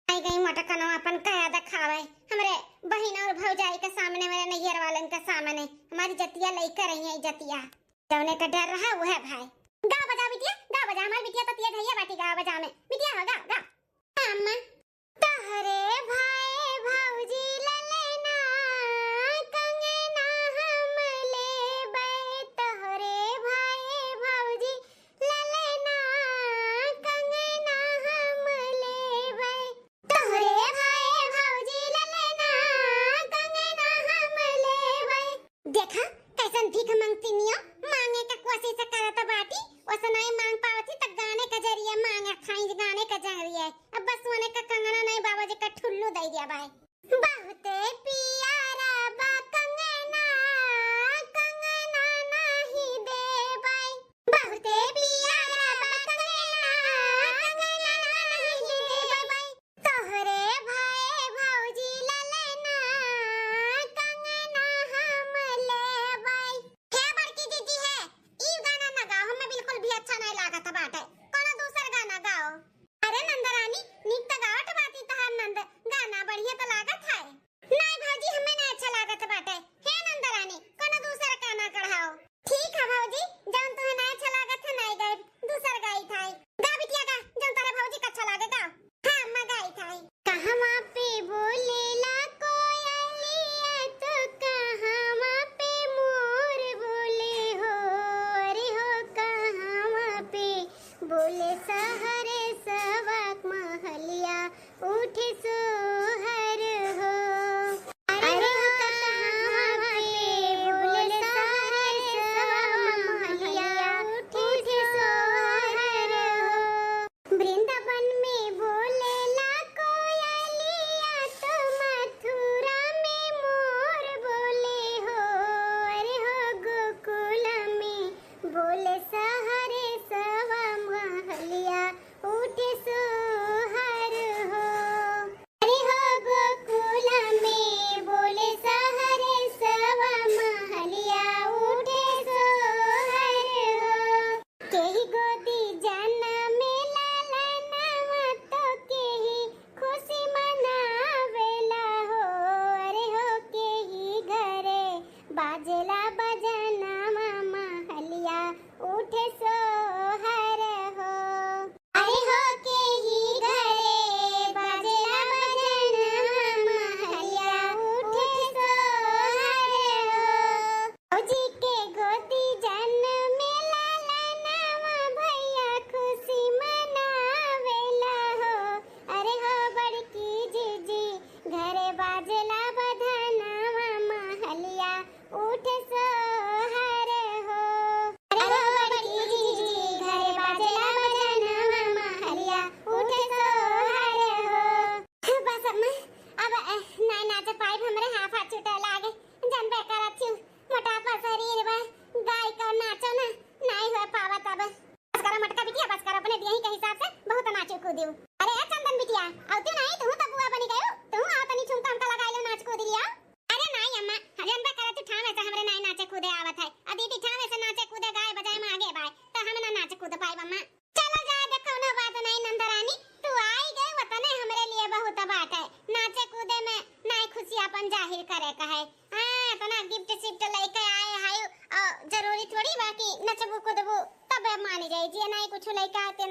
आई गई मटकनो अपन कया दिखावे हमरे बहिन और भौजाई के सामने, मेरे नैयर वालन के सामने हमारी जतिया लइका रही है, जतिया जौने का डर रहा वो है भाई। गा बजा बिटिया गा बजा, हमारी बिटिया तो तेज है बाटी गा बजा में, बिटिया हो गा गा। अम्मा तहरे भाई भौजी ललना कंगना हम लेबै, तहरे भाई भौजी ललना कंगना हम लेबै, तहरे भाई भौजी ललना कंगना हम लेबै। देखा कैसन भीख मांगती नियो, मांगे का कोशिश करत बाटी, ओसे नहीं मांग पावती त गाने का जरिए मांगे खाई, गाने का जरिए अब बस सोने का कंगना नहीं बाबाजी का ठुल्लू दे दिया भाई। बहुते प्यारा बा कंगना, कंगना नहीं दे भाई, बहुते प्यारा बा कंगना, कंगना नहीं दे भाई, तोहरे भाई भौजी ललना कंगना हम लेबै। हे बड़की दीदी है ई गाना ना गाओ, हमें बिल्कुल भी अच्छा नहीं लागत बाटे, कोनो दूसर गाना गाओ। अरे नंदरानी नीक तो गावत बाती तहार नंद, गाना बढ़िया तो लागत है। नहीं भौजी हमें नहीं अच्छा लागत बाटे, हे नंदरानी कोनो दूसर गाना कढ़ाओ। ठीक है भौजी जौन तुम्हें नहीं अच्छा लागत है नहीं गाए, दूसर गाई थाई गा बिटिया गा, जौन तारे भौजी का अच्छा लागे गा। हां मैं गाई थाई। कहवा पे बोलेला कोयलिया तो कहवा पे मोर बोले हो, अरे हो कहवा पे बोले सहरे सवक महलिया उठे सोहर हो, अरे हो कहवा पे बोले सहरे सवक महलिया उठे सोहर हो। वृंदावन में बोलेला कोयलिया तो मथुरा में मोर बोले हो, अरे हो गोकुल में बोले सहरे सवा महलिया उठे सोहर हो, अरे हो गोकुल में बोले सहरे सवा महलिया उठे सोहर हो। केही गोदी जनमे ललनवा तो केही खुशी मनावेला हो, अरे हो केही घरे बाजेला बजनवा महलिया उठे सोहर हो, अरे हो केही घरे बाजेला बजनवा महलिया उठे सोहर हो। भौजी के गोदी जनमे ललनवा भैया खुशी मनावेला हो, अरे हो बड़की जीजी घरे बाजेला बधनवा महलिया उठे सोहर हो, अरे हो बड़की जीजी घरे बाजेला बधनवा महलिया उठे सोहर हो। बस अम्मा अब नहीं नाचे पाइब हमरे हाथ हाथ छूटे लागे, जनबे करत हूँ मोटापा शरीर बा, गाय का नाचो ना नहीं हो पावत अब। बस करो मटका बिटिया बस करो, अपने दियही के हिसाब से बहुत नाचो कूदियो। अरे ए चंदन बिटिया आउते नहीं तू तो बुआ बनी गयो, तू आ तनी ठुमका हमका लगाई लो नाच कूद लिया। अरे नहीं अम्मा जनबे करत ठामे से हमरे नहीं नाचे कूदे आवत है, अदीती ठामे से नाचे कूदे गाय बजाए में आगे बाय तो हम ना नाच कूद पाइब अम्मा। चलो जा देखो ना बात नहीं नंदरानी, तू आई गई वतने हमरे लिए बहुत बात है,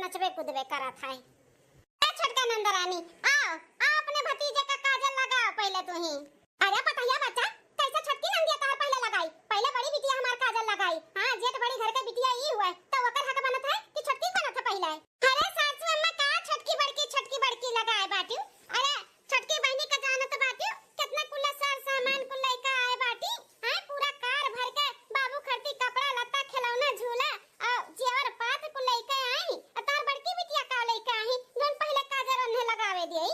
नचबे कूदबे करत है। ए छोटका नंदरानी, आओ आओ अपने भतीजे का काजल लगाओ पहले तू ही। अरे पतैया बच्चा, कैसे छोटकी नंदिया तार पहले लगाई, पहले बड़ी बिटिया हमार काजल लगाई। हां जेठ बड़ी घर के बिटिया ई हुआ तो ओकर हक बनत है कि छोटकी बनत है पहले। अरे सासू अम्मा का छोटकी बड़की लगाए बाटी। अरे छोटकी बहनी का जानत बाटी कितना कुल्ला सार सामान कुल लइका आए बाटी। हां पूरा कार भर के बाबू खरती कपड़ा लत्ता खिलौना झूला और जेवर पात कुल लइका आई। तार बड़की बिटिया का लइका आई जोन पहले काजल उन्हें लगावे दिए।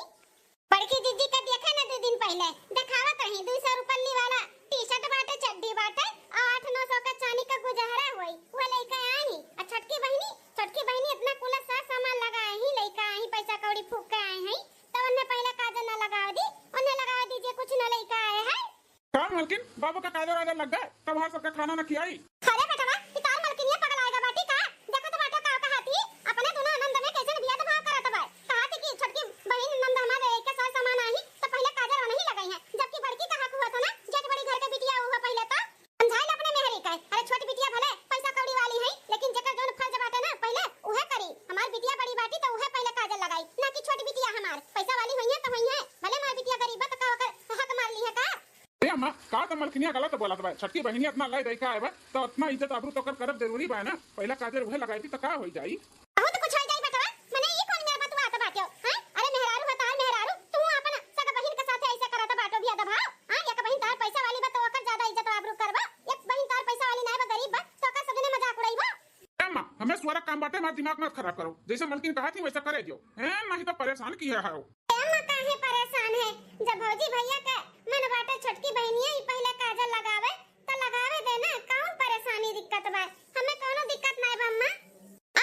बड़की दीदी का देखा ना 2 दिन पहले दिखावत रही 200 रुपये वाला टी-शर्ट बाटे चड्डी बाटे और 800-900 का चांदी का गुजहरा होई वो लइका आई। और छोटकी बहनी इतना कुला सा सामान लगाए ही लइका आई पैसा कौड़ी फूक के आए हैं तो उन्हें पहले काजल ना लगा दी, उन्हें लगा दीजिए कुछ न लइका आए हैं। काम मलकिन बाबू का काजल वाजल लग गए तब हर सबका खाना न खियाई। अरे बेटवा इतार मलकिनिया पगल आएगा बाटी का देखो तो बाटा का हाथी अपने दोनों आनंद में कैसे बिया दबा करत बा। कहा थी कि छोटकी बहन नंद हमारे एक के साथ सामान आई तो पहले काजल नहीं लगाई है, जबकि बड़की का हक हुआ था ना जेठ बड़ी घर के बिटिया हुआ पहले तो समझाइल अपने मेहरी का। अरे छोटी बिटिया भले पैसा कौड़ी वाली है लेकिन जेकर जोन फर्ज बाटे ना पहले उहे करी। हमार बिटिया बड़ी बाटी तो उहे पहले काजल लगाई ना कि छोटी बिटिया हमार पैसा वाली होई है तो होई है भले मार बिटिया गरीब तो का ओकर हक मार ली है का। ए अम्मा का तो मलकिनिया गलत बोलत बा। छोटकी बहनी इतना लाई देखा है बा तो इतना इज्जत आबरू तो कर करब जरूरी बा ना। पहला काजल उहे लगाई थी तो का होई जाई। बहुत कुछ हो जाई बेटवा मने ई कोन मेरे बतवा आता बाटो। हां अरे मेहरारू है तार मेहरारू तू अपन सगा बहन के साथ ऐसे करत बाटो बिया दबाओ। हां एक बहन तार पैसा वाली बा तो ओकर ज्यादा इज्जत आबरू करबा, एक बहन तार पैसा वाली नहीं बा गरीब बा तो ओकर सबने मजाक उड़ाईबा। अम्मा हमें स्वर काम बाटे मत दिमाग मत खराब करो, जैसे मलकिन कहा थी वैसा करे दियो हैं नहीं तो परेशान किया है। अम्मा काहे परेशान है जब भौजी भैया का मन बाटे छोटकी बहनिया ही पहले काजल लगावे तो लगावे देना कौन परेशानी दिक्कत बा। हमें कोनो दिक्कत नहीं बा अम्मा।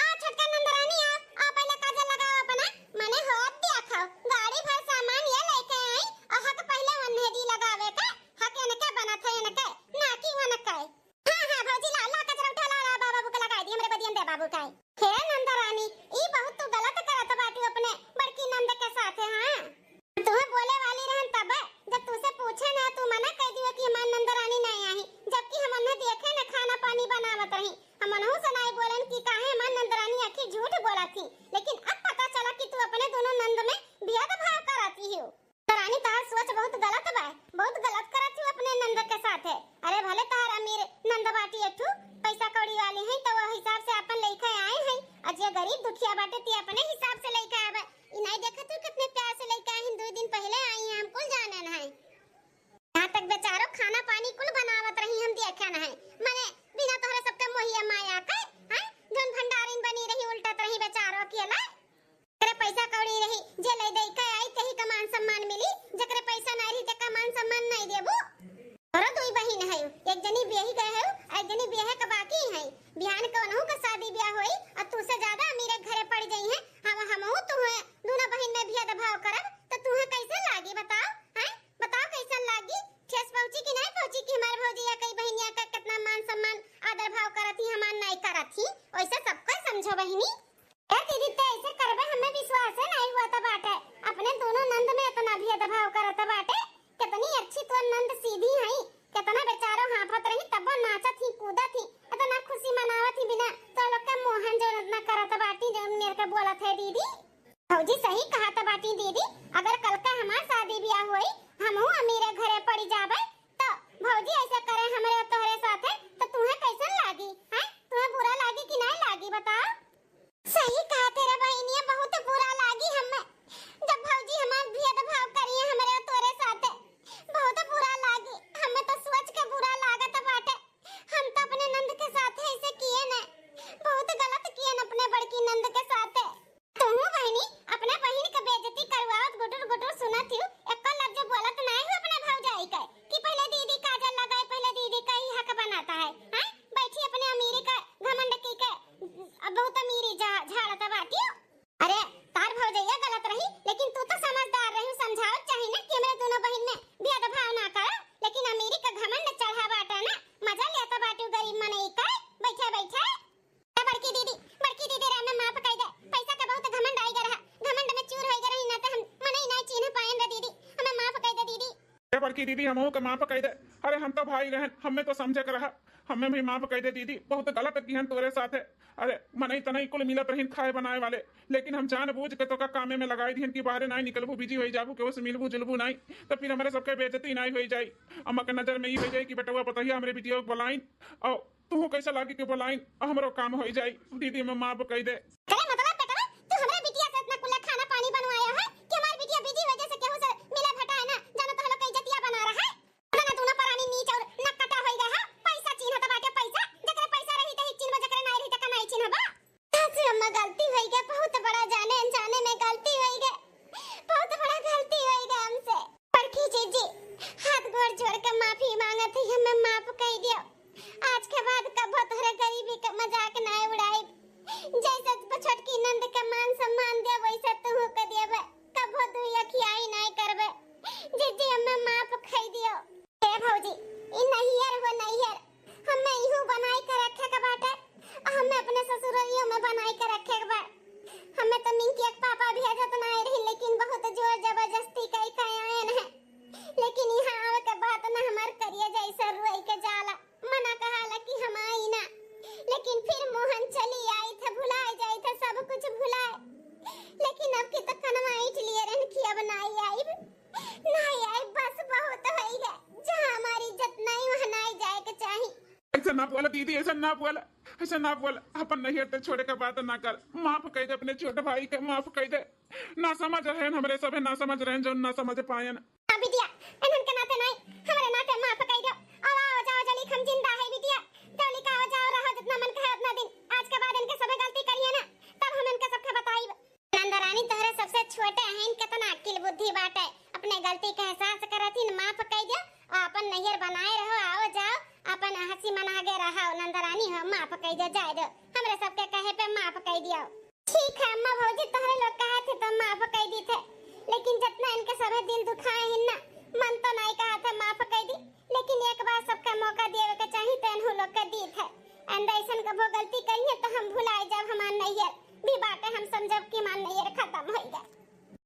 आ छोटका नंदरानी आ पहले काजल लगाओ अपना मने होत देखो गाड़ी भर सामान ये लेके आई और हक पहले वन्हेदी लगावे का हक इनके बनत है इनके ना कि वनके। हां भौजी ला कचरा उठा ला बाबू को लगा दी हमरे बदियन दे बाबू का। हे नंदरानी ई बहुत तू गलत करत बाटी अपने बड़की नंद के साथ। हां तुम्हें बोले वाली रहन तब जब तुझसे पूछे ना तू मना कह दियो कि हमार नंदरानी नहीं आई, जबकि हम उन्हें देखे ना खाना पानी बनावत रही हम उन्हों से नहीं बोलन कि काहे हमार नंदरानी आखिर झूठ बोला थी। लेकिन अब पता चला कि तू अपने दोनों नंद में भेद भाव कराती हो। नंदरानी तार सोच बहुत गलत बा, बहुत गलत करत हो अपने नंद के साथ है। अरे भले तार अमीर नंद बाटी एठू पैसा कौड़ी वाली है तो वो हिसाब से अपन लेके आए हैं और जे गरीब दुखिया बाटे ती अपने हिसाब से लेके आवे। ई नहीं देखत तू कितने प्यार से लेके आई 2 दिन पहले आई हैं हमको जानन है। यहां तक बेचारो खाना पानी कुल बनावत रही हम देखन है माने बिना तोहरे सबके मोहिया माया का। हां जोन भंडारीन बनी रही उल्टत रही बेचारो अकेला करे पैसा कौड़ी रही जे ले दे के आई तही का मान सम्मान मिली, जकरे पैसा नहीं रही ते का मान सम्मान नहीं देबू। और 2 बहिन है एक जनी ब्याही गए है एक जनी ब्याह का बाकी है। बिहान के ओनहु का शादी ब्याह होई और तू से ज्यादा अमीरे घरे पड़ गई है। हमहु तू दोनों बहन में भेद भाव करब तो तुहे कैसे लागी बताओ। हैं बताओ कैसे लागी ठेस पहुंची कि नहीं पहुंची कि हमार भौजिया कई बहनिया का कितना मान सम्मान आदर भाव करती हमार नहीं करती वैसे सबको समझो बहनी। ए दीदी ते ऐसे करबे हमें विश्वास है नहीं हुआ था बाटे अपने दोनों नंद में इतना भेद भाव करत बाटे। कितनी अच्छी तो नंद सीधी है कितना बेचारो हाफत रही तब नाचत थी कूदत थी इतना खुशी मनावत थी बिना तो लोग के मोहन जो इतना करत बाटी जो मेरे के बोलत है दीदी। भौजी सही कहा था बाटी दीदी अगर कल का हमार शादी ब्याह होई हमहु अमीरे घरे पड़ी जाबे तो भौजी ऐसा करे हमरे तोहरे साथ तो तुम्हें कैसन लागी हैं तुम्हें बुरा लागी कि नहीं लागी बताओ। सही कहा तेरा बहनिया बहुत बुरा लागी हमें जब भौजी हमार भेद भाव करिए हमरे तोरे साथ बहुत बुरा लागी। हमें तो सोच के बुरा लागत बाटे हम तो अपने नंद के साथ ऐसे किए न बहुत गलत किए न अपने बड़की नंद के साथ। तुम बहनी अपने बहन के बेइज्जती करवावत गुटुर गुटुर सुनत हूं एक लफ्ज बोलत नहीं हो अपने भौजाई का कि पहले दीदी काजल लगाए पहले दीदी का ही हक बनाता है। हैं बैठी अपने अमीरी का घमंड की के बहुत अमीरी झाड़ता बाटी। अरे तार भौजैया गलत रही लेकिन तू तो समझदार रही समझाओ चाहिए ना कि हमरे दोनों बहन में भेद भाव ना कर लेकिन अमीरी का घमंड चढ़ा बाटा ना मजा लेता बाटू गरीब मने का बैठा बैठा। बड़की दीदी रे मैं माफ कह दे पैसा का बहुत घमंड आई गरा घमंड में चूर होई गरही ना तो हम मने नहीं चिन्ह पाएन रे दीदी हमें माफ कह दे दीदी। ए बड़की दीदी हमहु के माफ कह दे। अरे हम तो भाई रहन हमें तो समझे कर रहा हमें भी माफ कह दे दीदी बहुत गलत किहन तोरे साथ है। अरे मनई तनई कुल मिलत रहीन खाए बनाए वाले, लेकिन हम जान बूझ के तो का कामे में लगाई दिहन कि बाहर नहीं निकलबू, बिजी हो जाबू, केहू से मिलबू जुलबू नहीं, तो फिर हमारे सबके बेइज्जती नहीं हो जाई। अम्मा के नजर में ये हो जाई कि बेटवा बताइए हमरे बिटिया को बुलाइन, और तू कैसा लागी कि बुलाइन, हमरो काम हो जाई। दीदी में माँ कह दे करे मतलब बेटा तू हमरे बिटिया से इतना कुल खाना पानी बनवाया है कि हमारी बिटिया बिजी वजह से केहू से मिले भटाए ना, जानो तो हम लोग कई जतिया बना रहा है ना, तू ना परानी नीच और नक्कटा होई गया है। पैसा चिन्ह तो बाटे पैसा, जकरे पैसा रही त ही चिन्ह, जकरे नहीं रही त का नहीं चिन्हबा। से अम्मा गलती होई गया, बहुत बड़ा जाने अनजाने में गलती होई गया, बहुत बड़ा गलती होई गया हमसे। पड़की जीजी हाथ गोड़ जोड़ के माफी मांगत है, हमें माफ कह दियो। आज के बाद कबो तोहरे गरीबी का मजाक ना उड़ाई, जैसे छोटकी नंद के मान सम्मान दे वैसे तू के देबे, कबो तू यखियाई नहीं करबे। जीजी हमें माफ कह दियो। ए भौजी ई नहियर हो नहियर, हमें इहू बनाई के रखे के बाटे, हमें अपने ससुररियों में बनाई के रखे के बा। हमें तो मिंकी के पापा भेजत नहीं रही, लेकिन बहुत जोर जबरदस्ती कई आए हैं, लेकिन यहाँ आवे के बात ना हमार करिए जैसा रोई के जाला, मना कहाला कि हम आई ना, लेकिन फिर मोहन चली आई थे, भुलाए जाई थे, सब कुछ भुलाए, लेकिन अब की तो कनमा ईट लिए रहन कि अब नहीं आई, बस बहुत होई गए, जहाँ हमारी इज्जत नहीं वहाँ नहीं जाए के चाहिए। ऐसा ना बोला दीदी, ऐसा ना बोला, ऐसा ना बोला, अपन नहीं तो छोड़े का बात ना कर, माफ कह दे अपने छोटे भाई के, माफ कह दे। ना समझ रहे हमरे सब ना समझ रहे जो ना समझ पाए ना। बिटिया इनन के नाते नहीं, हमारे नाते माफ कह दो। आओ जाओ जल्दी, हम जिंदा है बिटिया, जल्दी का आओ जाओ, रहो जितना मन कहे उतना दिन। आज के बाद इनके सब गलती करिए ना, तब हम इनके सबके बताइब। नंदरानी तोहरे सबसे छोटे हैं, कितना अक्ल बुद्धि बाटे, अपने गलती का एहसास करथिन, माफ कह दो, अपन नैहर बनाए रहो, आओ जाओ अपन हंसी मनागे रहो। नंदरानी हो माफ कह दो, जाए दो, हमरे सबके कहे पे माफ कह दियो। ठीक है अम्मा भौजी, तोहरे लोग कहे थे तो माफ कह दी थे, लेकिन जितना इनके सभी दिल दुखाए हैं ना, मन तो नहीं कहा था माफ कह दी, लेकिन एक बार सबका मौका देवे के चाहिए, तो इन्हों लोग के दी थे। ऐसन कबो गलती करिए तो हम भुलाए जब हमार नैहर भी बाटे, हम समझब कि हमार नैहर खत्म हो गया।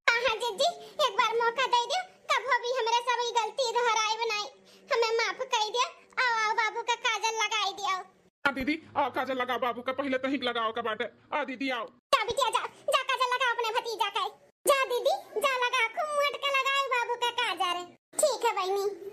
हाँ जीजी एक बार मौका दे दियो, कबो भी हमरे सब गलती दोहराई बनाई, हमें माफ कर दियो। आओ बाबू का काजल लगाई दियो। हाँ दीदी आओ काजल लगा बाबू का, पहले तो ही लगाओ का बाटे। आ दीदी आओ, जा बिटिया जा, जा काजल लगा अपने भतीजा का, जा दीदी जा लगा, खूब मोट के लगाओ बाबू का काजल। ठीक है बहनी।